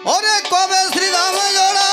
ওরে কবে শ্রীরাম জোড়া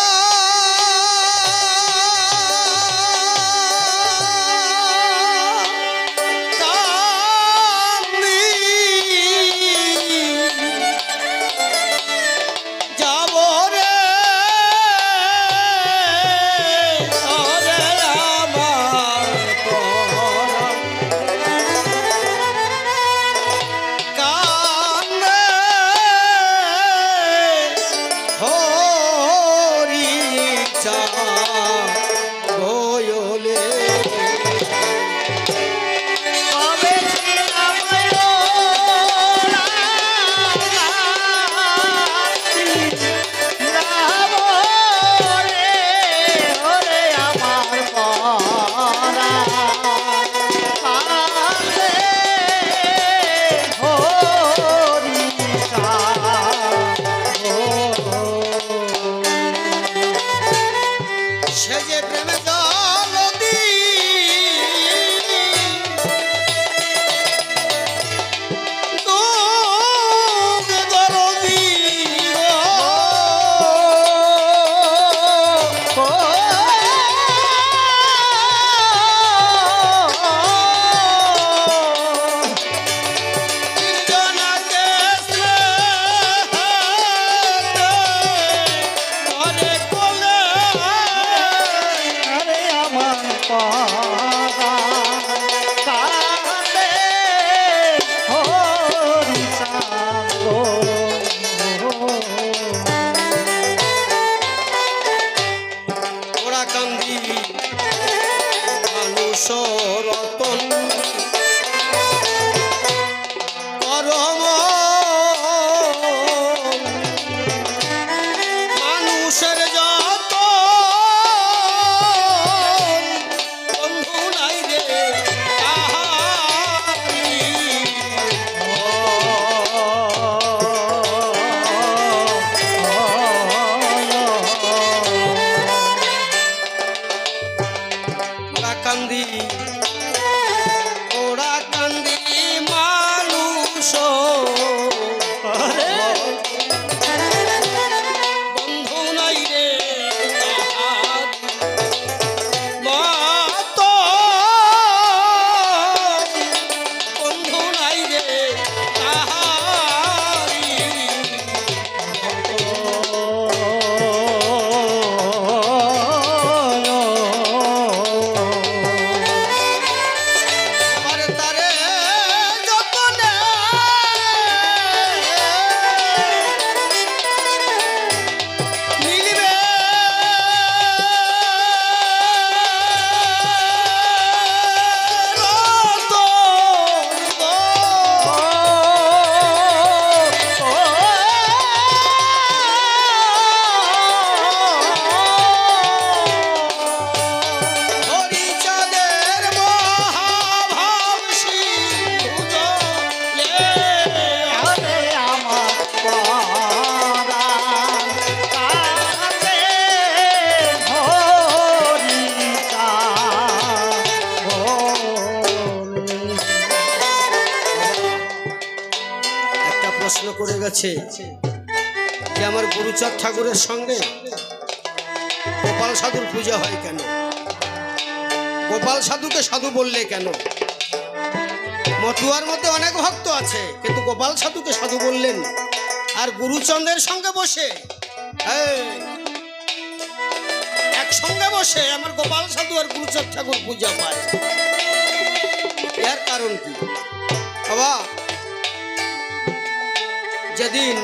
করে গেছে যে আমার গুরুচাঁদ ঠাকুরের সঙ্গে গোপাল সাধুর পূজা হয় কেন, গোপাল সাধুকে সাধু বললে কেন? মতুয়ার মধ্যে অনেক ভক্ত আছে, কিন্তু গোপাল সাধুকে সাধু বললেন। আর গুরুচন্দ্রের সঙ্গে বসে একসঙ্গে বসে আমার গোপাল সাধু আর গুরুচাঁদ ঠাকুর পূজা পায়। এর কারণ কি বাবা? যেদিন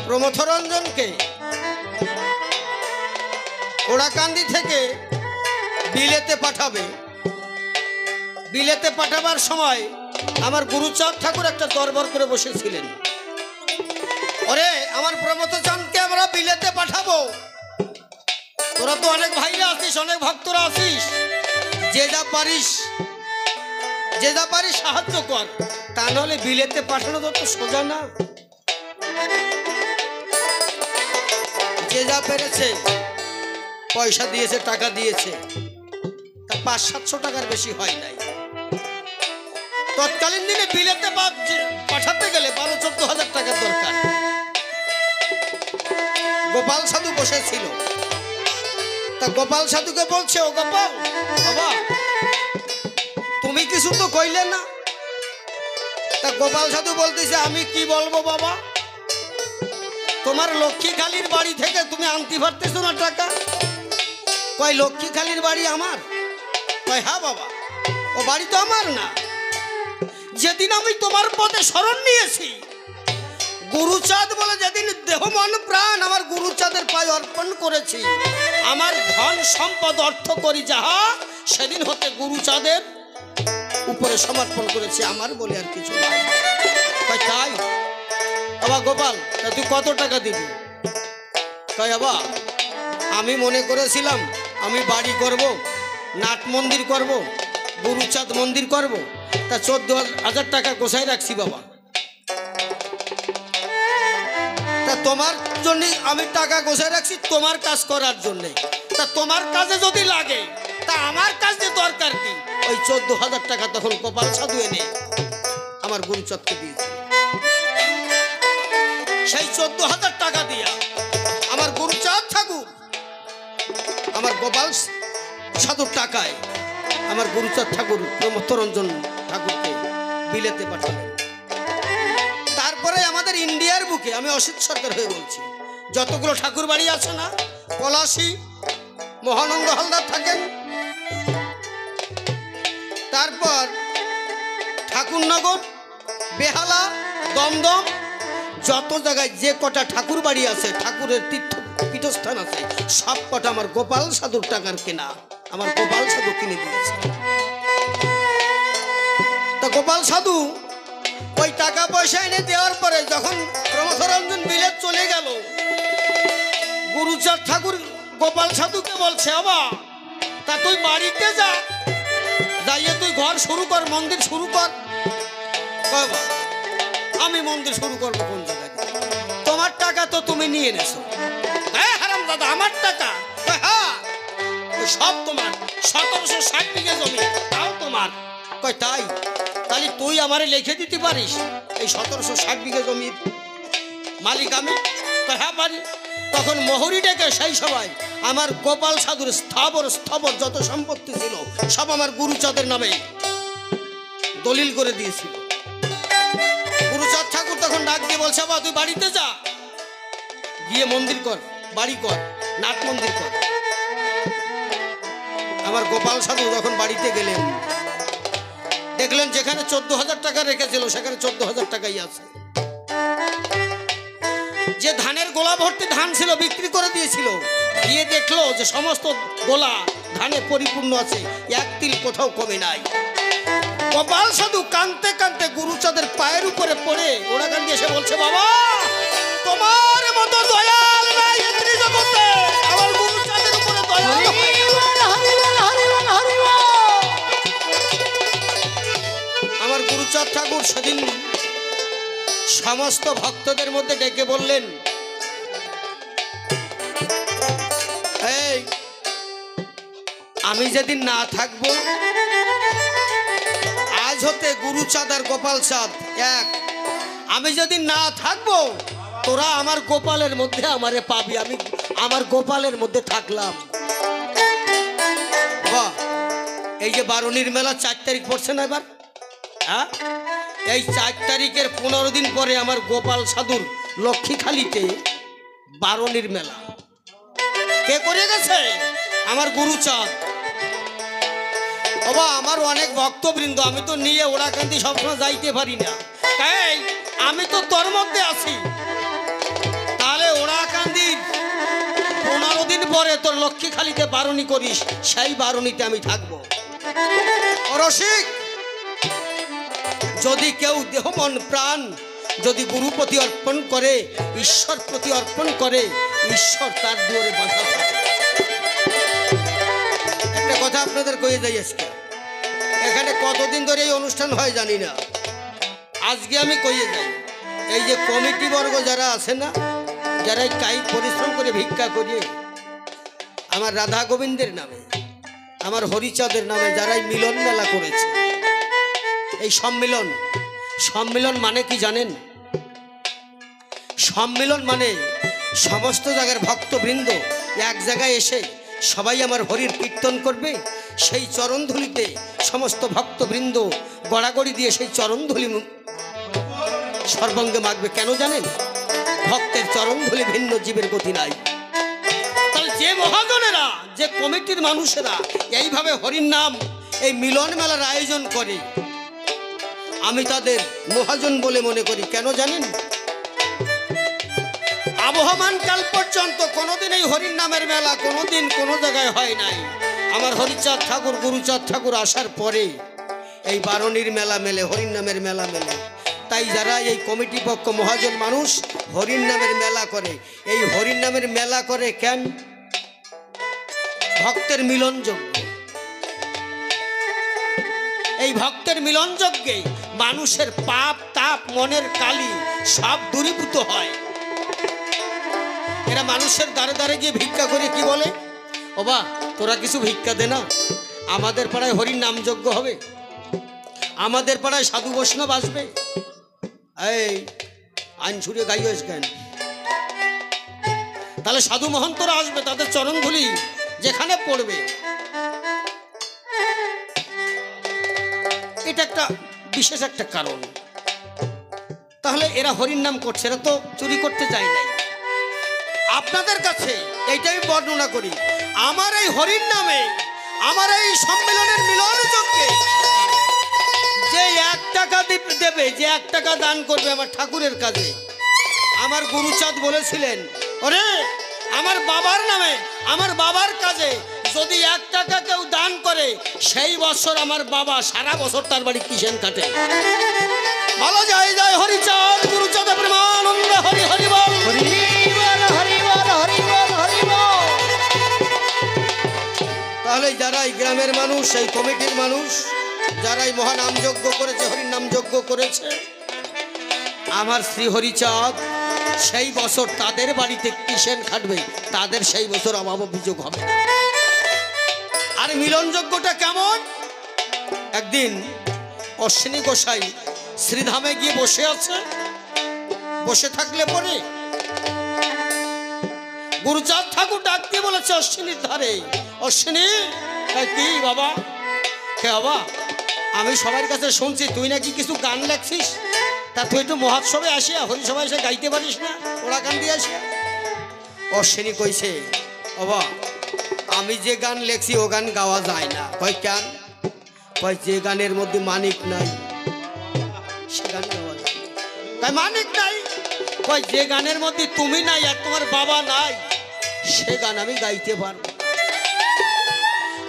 প্রমথরঞ্জনকে ওড়াকান্দি থেকে বিলেতে পাঠাবে, বিলেতে পাঠাবার সময় আমার গুরুচাঁদ ঠাকুর একটা দরবার করে বসেছিলেন। ওরে আমার প্রমথচাঁদকে আমরা বিলেতে পাঠাবো, তোরা তো অনেক ভাইরা আছিস, অনেক ভক্তরা আছিস, যে যা পারিস সাহায্য কর, তা নাহলে বিলেতে পাঠানো তো সোজা না। যে যা পেরেছে পয়সা দিয়েছে, টাকা দিয়েছে, তা 500-700 টাকার বেশি হয় নাই। তৎকালীন দিনে বিলেতে পাঠাতে গেলে 12-14 হাজার টাকার দরকার। গোপাল সাধু বসেছিল। তা গোপাল সাধুকে বলছে, ও গোপাল বাবা, তুমি কিছু তো কইলে না। তা গোপাল সাধু বলতেছে, আমি কি বলবো বাবা, তোমার লক্ষ্মীখালির বাড়ি থেকে তুমি আনতে পারতেছো না টাকা? কয় লক্ষ্মীখালির বাড়ি আমার? কয় হ্যাঁ বাবা, ও বাড়ি তো আমার না। যেদিন আমি তোমার পথে শরণ নিয়েছি, গুরুচাঁদ বলে যেদিন দেহ মন প্রাণ আমার গুরুচাঁদের পায়ে অর্পণ করেছি, আমার ধন সম্পদ অর্থ করি যাহা, সেদিন হতে গুরুচাঁদের উপরে সমর্পণ করেছি, আমার বলে আর কিছু নাই। তাই বাবা গোপাল, তা তুই কত টাকা দিবি? তাই বাবা, আমি মনে করেছিলাম আমি বাড়ি করব, নাট মন্দির করব, গুরুচাঁদ মন্দির করব, তা 14,000 টাকা গোছাই রাখছি বাবা। তা তোমার জন্য আমি টাকা গোছাই রাখছি, তোমার কাজ করার জন্যে। তা তোমার কাজে যদি লাগে, তা আমার কাজে দরকার কি? ওই 14,000 টাকা তখন গোপাল সাধু এনে আমার গুরুচাঁদকে দিয়েছে। সেই 14,000 টাকা দিয়া আমার গুরুচাঁদ ঠাকুর আমার গোপাল সাধুর টাকায় আমার গুরুচাঁদ ঠাকুর প্রমথরঞ্জন ঠাকুরকে বিলেতে পাঠালেন। তারপরে আমাদের ইন্ডিয়ার বুকে, আমি অসিত সরকার হয়ে বলছি, যতগুলো ঠাকুর বাড়ি আছে না, পলাশী, মহানন্দ হালদার থাকেন, তারপর ঠাকুরনগর, বেহালা, দমদম, যত জায়গায় যে কটা ঠাকুর বাড়ি আছে, ঠাকুরের তীর্থ পীঠস্থান আছে, সব কটা আমার গোপাল সাধুর টাকার কেনা, আমার গোপাল সাধু কিনে দিয়েছে। তা গোপাল সাধু ওই টাকা পয়সা এনে দেওয়ার পরে যখন প্রমথরঞ্জন বিলেত চলে গেল, গুরুচাঁদ ঠাকুর গোপাল সাধুকে বলছে, বাবা তা তুই বাড়িতে যা, যাইয়ে তুই ঘর শুরু কর, মন্দির শুরু কর। বাবা আমি মন্দির শুরু করবো কোন জায়গায়? তোমার টাকা তো তুমি নিয়ে এনেছো। হ্যাঁ হারাম দাদা, আমার টাকা? হ্যাঁ, সব তোমার, 1760 বিঘে জমি তাও তোমার। কয় তাই? তাহলে তুই আমারে লিখে দিতে পারিস এই 1760 বিঘে জমির মালিক আমি? হ্যাঁ পারি। তখন মোহরি ডেকে সেই সবাই আমার গোপাল সাধুর স্থাবর স্থবর যত সম্পত্তি ছিল সব আমার গুরুচাঁদের নামে দলিল করে দিয়েছিল। গুরুচাঁদ ঠাকুর তখন ডাক দিয়ে বলছে, বাবা তুই বাড়িতে যা, গিয়ে মন্দির কর, বাড়ি কর, নাট মন্দির কর। আমার গোপাল সাধু যখন বাড়িতে গেলেন, দেখলেন যেখানে 14,000 টাকা রেখেছিল সেখানে 14,000 টাকাই আছে। যে ধানের গোলা ভর্তি ধান ছিল বিক্রি করে দিয়েছিল, গিয়ে দেখলো যে সমস্ত গোলা ধানে পরিপূর্ণ আছে, এক তিল কোথাও কমে নাই। গোপাল সাধু কাঁদতে কাঁদতে গুরুচাঁদের পায়ের উপরে পড়ে ওরা কান দিয়ে এসে বলছে, বাবা তোমার মতো দয়াল নাই এই জগতে, আমার গুরুচাঁদের উপরে দয়াল। আমার গুরুচাঁদ ঠাকুর সেদিন সমস্ত ভক্তদের মধ্যে ডেকে বললেন, এই আমি যেদিন না থাকবো, আজ হতে গুরুচাঁদ আর গোপাল চাঁদ এক, আমি যেদিন না থাকবো তোরা আমার গোপালের মধ্যে আমারে পাবি, আমি আমার গোপালের মধ্যে থাকলাম। বাহ, এই যে বারুণীর মেলা 4 তারিখ পড়ছে না এবার, হ্যাঁ এই 4 তারিখের 15 দিন পরে আমার গোপাল সাধুর লক্ষ্মীখালিতে বারুণীর মেলা। কে করে গেছে? আমার গুরুচাঁদ। বাবা আমার অনেক ভক্তবৃন্দ, আমি তো নিয়ে ওরাকান্দি সবসময় যাইতে পারি না, তাই আমি তো তোর মধ্যে আছি। তাহলে ওরাকান্দির 15 দিন পরে তোর লক্ষ্মীখালিতে বারুণী করিস, সেই বারুণীতে আমি থাকবো। রসিক, যদি কেউ দেহ মন প্রাণ যদি গুরু প্রতি অর্পণ করে, ঈশ্বর প্রতি অর্পণ করে, ঈশ্বর তার দুয়ারে বাঁধা থাকে। একটা কথা আপনাদের কয়ে যাই, আজকে এখানে কতদিন ধরে এই অনুষ্ঠান হয় জানি না, আজকে আমি কয়ে যাই, এই যে কমিটি বর্গ যারা আছে না, যারা কায়িক পরিশ্রম করে ভিক্ষা করিয়ে আমার রাধা গোবিন্দের নামে, আমার হরিচাঁদের নামে যারা মিলন মেলা করেছে, এই সম্মিলন মানে কি জানেন? সম্মিলন মানে সমস্ত জায়গার ভক্তবৃন্দ এক জায়গায় এসে সবাই আমার হরির কীর্তন করবে। সেই চরণধুলিতে সমস্ত ভক্তবৃন্দ গড়াগড়ি দিয়ে সেই চরণধুলি সর্বাঙ্গে মাগবে। কেন জানেন? ভক্তের চরণধুলি ভিন্ন জীবের গতি নাই। তাহলে যে মহাজনেরা, যে কমিটির মানুষেরা এইভাবে হরির নাম এই মিলন মেলার আয়োজন করে, আমি তাদের মহাজন বলে মনে করি। কেন জানেন? আবহমান কাল পর্যন্ত কোনোদিন এই হরির নামের মেলা কোনোদিন কোনো জায়গায় হয় নাই। আমার হরিচাঁদ ঠাকুর, গুরুচাঁদ ঠাকুর আসার পরে এই বারণীর মেলা মেলে, হরির নামের মেলা মেলে। তাই যারা এই কমিটি পক্ষ মহাজন মানুষ হরির নামের মেলা করে, এই হরির নামের মেলা করে কেন? ভক্তের মিলন যজ্ঞ। এই ভক্তের মিলন যজ্ঞে মানুষের পাপ তাপ মনের কালি সব দূরীভূত হয়। এরা মানুষের দ্বারে দ্বারে গিয়ে ভিক্ষা করে কি বলে, ও বা তোরা কিছু ভিক্ষা দে না, আমাদের পাড়ায় হরির নাম যজ্ঞ হবে, আমাদের পাড়ায় সাধু বৈষ্ণব আসবে। এই আইন ছুড়ে গাইস কেন? তাহলে সাধু মহন্তরা আসবে, তাদের চরণধুলি যেখানে পড়বে। এটা একটা বিশেষ একটা কারণ। তাহলে এরা হরির নাম করছে, এরা তো চুরি করতে যায় নাই। আপনাদের কাছে এইটাই বর্ণনা করি, আমার এই হরির নামে, আমার এই সম্মেলনের মিলন যজ্ঞে যে 1 টাকা দেবে, যে 1 টাকা দান করবে আমার ঠাকুরের কাজে, আমার গুরুচাঁদ বলেছিলেন, ওরে আমার বাবার নামে, আমার বাবার কাজে যদি 1 টাকা কেউ দান করে, সেই বছর আমার বাবা সারা বছর তার বাড়ি কিষেন কাটে। ভালো যায় যায় হরিচাঁদ, গুরুচাঁদ প্রেমানন্দ, হরি হরি বল, হরি বল, হরি বল, হরি বল, হরি বল। তাহলে যারা এই গ্রামের মানুষ, এই কমিটির মানুষ, যারা এই মহানাম যজ্ঞ করেছে, হরির নাম যজ্ঞ করেছে, আমার শ্রী হরিচাঁদ সেই বছর তাদের বাড়িতে কিষেন খাটবে, তাদের সেই বছর অভাব অভিযোগ হবে না। আর মিলন যজ্ঞটা কেমন? একদিন অশ্বিনী গোসাই শ্রীধামে গিয়ে বসে আছে। বসে থাকলে পরে গুরুচাঁদ ঠাকুর ডাক দিয়ে বলেছে অশ্বিনীর ধারে, অশ্বিনী কি বাবা, কে বাবা, আমি সবার কাছে শুনছি তুই নাকি কিছু গান লেখছিস, তা তুই একটু মহোৎসবে আসিয়া হরিসভায় এসে গাইতে পারিস না, ওরা গান দিয়ে আসিয়া। অশ্বিনী কইছে, বাবা আমি যে গান লেখছি ও গান গাওয়া যায় না। কয় কেন? কয় যে গানের মধ্যে মানিক নাই সে গান গাওয়া যায়। কয় মানিক নাই? কয় যে গানের মধ্যে তুমি নাই আর তোমার বাবা নাই সে গান আমি গাইতে পারবো।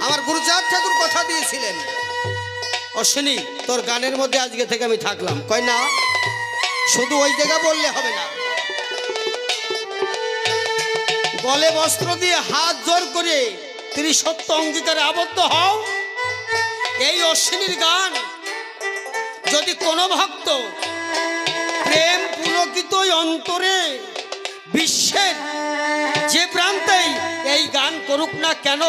আমার গুরুচাঁদ ঠাকুর কথা দিয়েছিলেন, অশ্বিনী তোর গানের মধ্যে আজকে থেকে আমি থাকলাম। কয় না, শুধু ওই জায়গা বললে হবে না, গলে বস্ত্র দিয়ে হাত জোর করে ত্রিসত্য অঙ্গীকারে আবদ্ধ হও। এই অশ্বিনীর গান যদি কোনো ভক্ত প্রেম পুলকিত অন্তরে বিশ্বের যে প্রান্তেই এই গান করুক না কেন,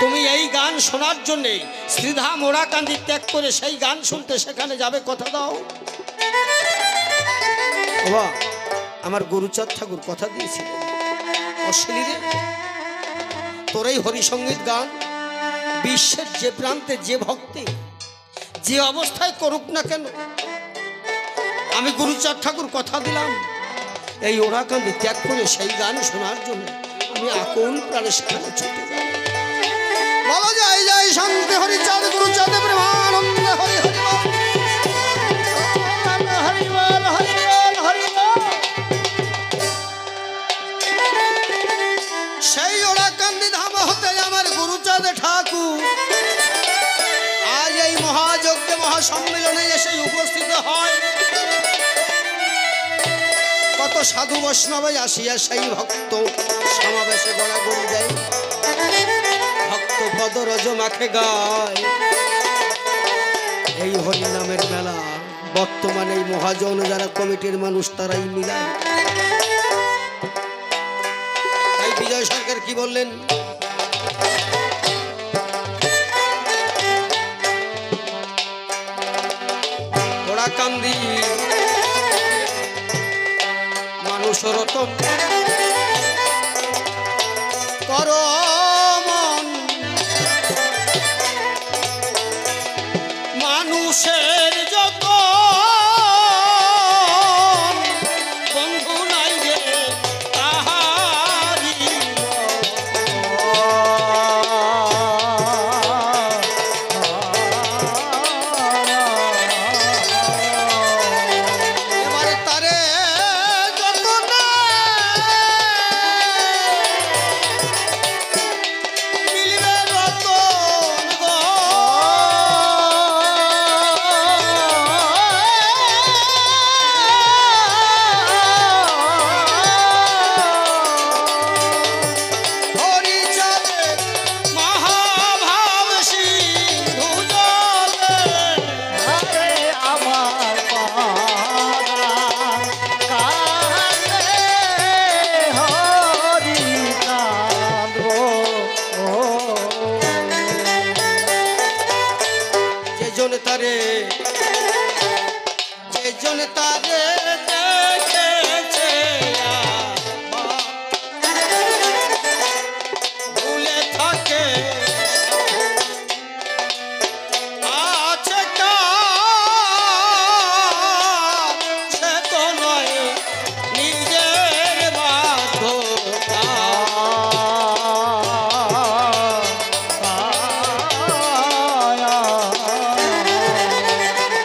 তুমি এই গান শোনার জন্যে শ্রীধাম ওরাকান্দি ত্যাগ করে সেই গান শুনতে সেখানে যাবে, কথা দাও। বাবা আমার গুরুচাঁদ ঠাকুর কথা দিয়েছিলেন, অশ্বিনী রে তোর এই হরিসঙ্গীত গান বিশ্বের যে প্রান্তে যে ভক্তি যে অবস্থায় করুক না কেন, আমি গুরুচাঁদ ঠাকুর কথা দিলাম এই ওরাকান্দি ত্যাগ করে সেই গান শোনার জন্য আমি আকুল প্রাণে সেখানে ছুটে যাব। বলো জয় জয় শান্তি হরিচাঁদ, গুরুচাঁদ প্রেমানন্দ, হরি হরি বল, হরি বল, হরি বল, হরি বল। সেই ওরাকান্দি ধাম হতে আমার গুরুচাঁদ ঠাকুর আজ এই মহাযজ্ঞে মহাসম্মেলনে এসে উপস্থিত হয়। কত সাধু বৈষ্ণবে আসিয়া সেই ভক্ত সমাবেশে গড়াগড়ি দেয়, ভক্ত পদরজ মাখে গায়। এই হরি নামের মেলা বর্তমানে এই মহাজন যারা কমিটির মানুষ তারাই মিলায়। তাই বিজয় সরকার কি বললেন, ওরাকান্দি মানুষ রতন পরমন মানুষের যত বন্ধু নাই রে তাহারি এবারে তারে যত না মিলবে রতন গো হরিচাঁদের মহাভাব সিন্ধু জলে আরে আমার কান্দে হরি কান্দো যেজন তারে দেখেছে ভুলে থাকে আছে কার সে তো নয় নিজের বাধ্যতা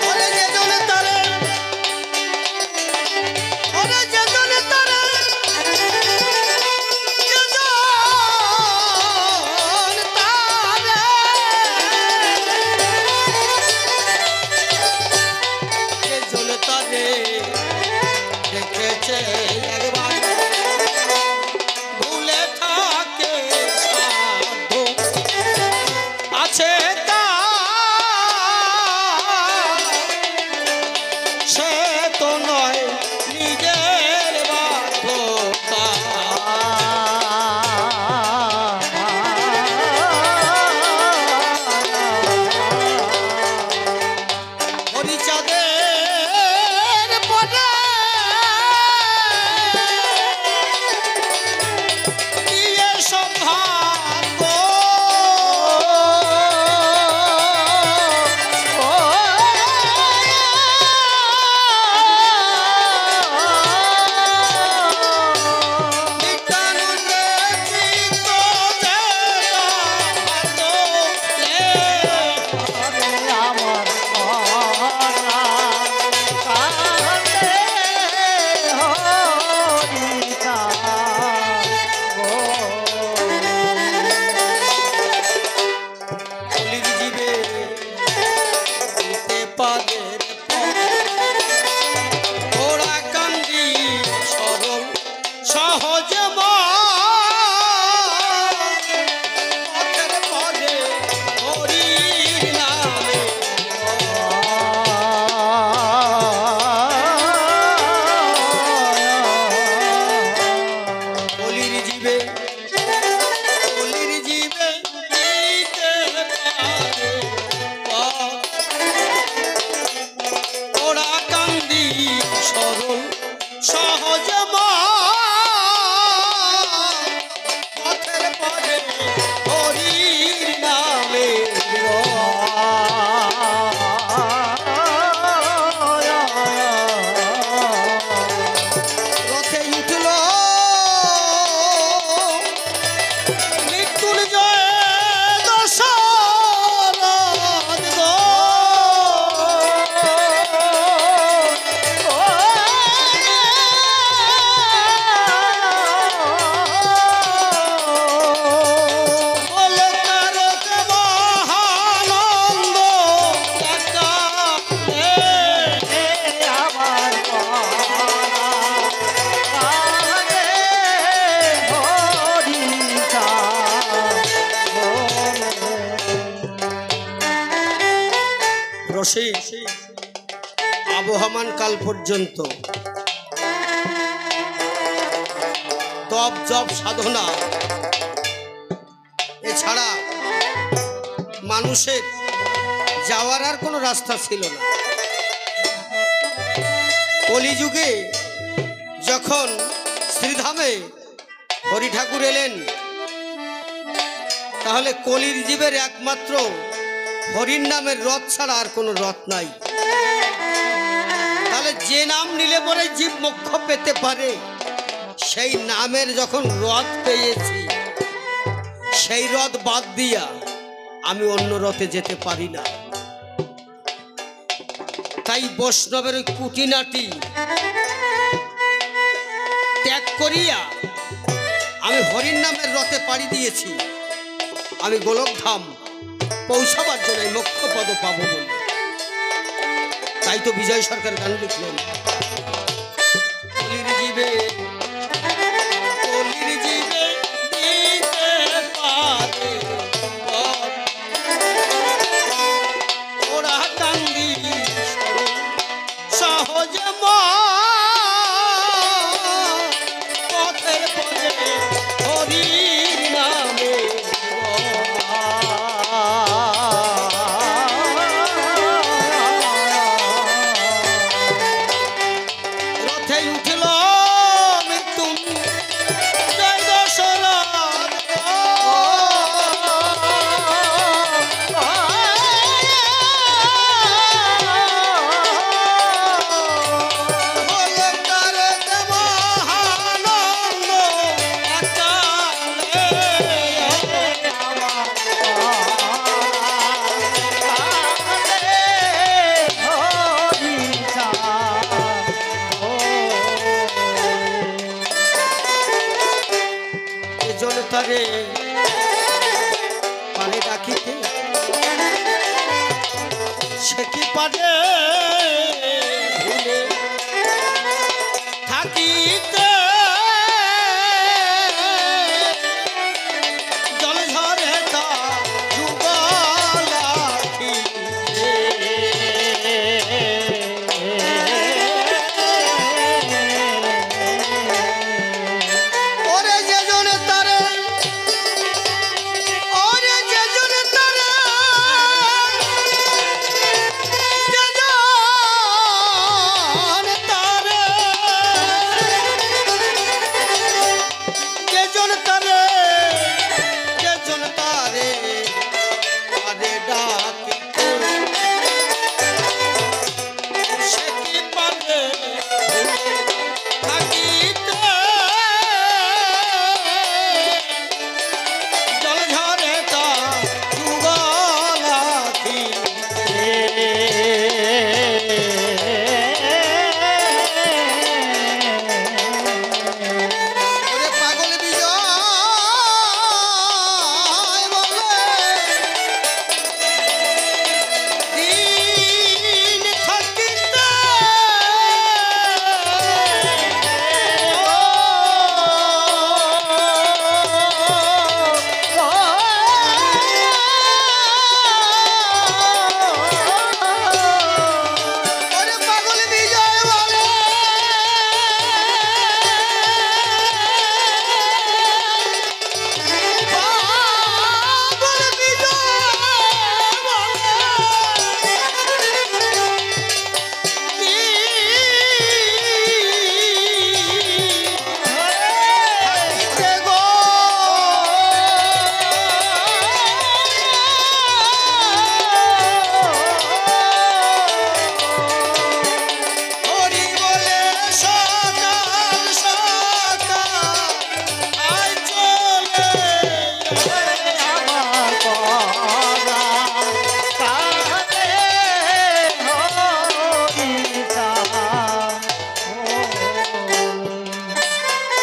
ওরে যেজন তারে ওরে যেজন তারে যেজন তারে যেজন তারে দেখেছে একবার ভুলে থাকে সাধ্য আছে কার সে তো নয় নিজের বাধ্যতা হরিচাঁদের পরে দিয়ে সৌভাগ্য নিত্যানন্দে চিত্ত দেয়া ভালো আমার কান্দে হরি কান্দো কলির জীবে দিতে পাদের ওরা কান্দি সরল সহজ পথের পদে হরির নামে কলির জীবে দিতে পারে পথ। ওরা কান্দি সরল সহজ পথের পদে হরির নামে রথে উঠল মৃত্যুঞ্জয় দশরথ গো। অলঙ্কারক মহানন্দ দেখালে। আমার কান্দে হরি কান্দো রসিক আবহমান কাল পর্যন্ত তপ জপ সাধনা এছাড়া মানুষের যাওয়ার আর কোনো রাস্তা ছিল না। কলিযুগে যখন শ্রীধামে হরি ঠাকুর এলেন, তাহলে কলির জীবের একমাত্র হরির নামের রথ ছাড়া আর কোনো রথ নাই। তাহলে যে নাম নিলে পরে জীব মোক্ষ পেতে পারে, সেই নামের যখন রথ পেয়েছি, সেই রথ বাদ দিয়া আমি অন্য রথে যেতে পারি না। তাই বৈষ্ণবের ওই কুটিনাটি ত্যাগ করিয়া আমি হরির নামের রথে পাড়ি দিয়েছি। আমি গোলকধাম পৌঁছাবার জন্য মোক্ষ পদ পাবো বলে। তাই তো বিজয় সরকার গান লিখলেন, কলির জীবে দিতে পারে ওরা কান্দি সহজ পথের পথে হরির নামে রথে উঠল মৃত্যু জয় দশরথ বলে তার মহানন্দ একালে এজন তারে পারে ডাকিতে সে কি পারে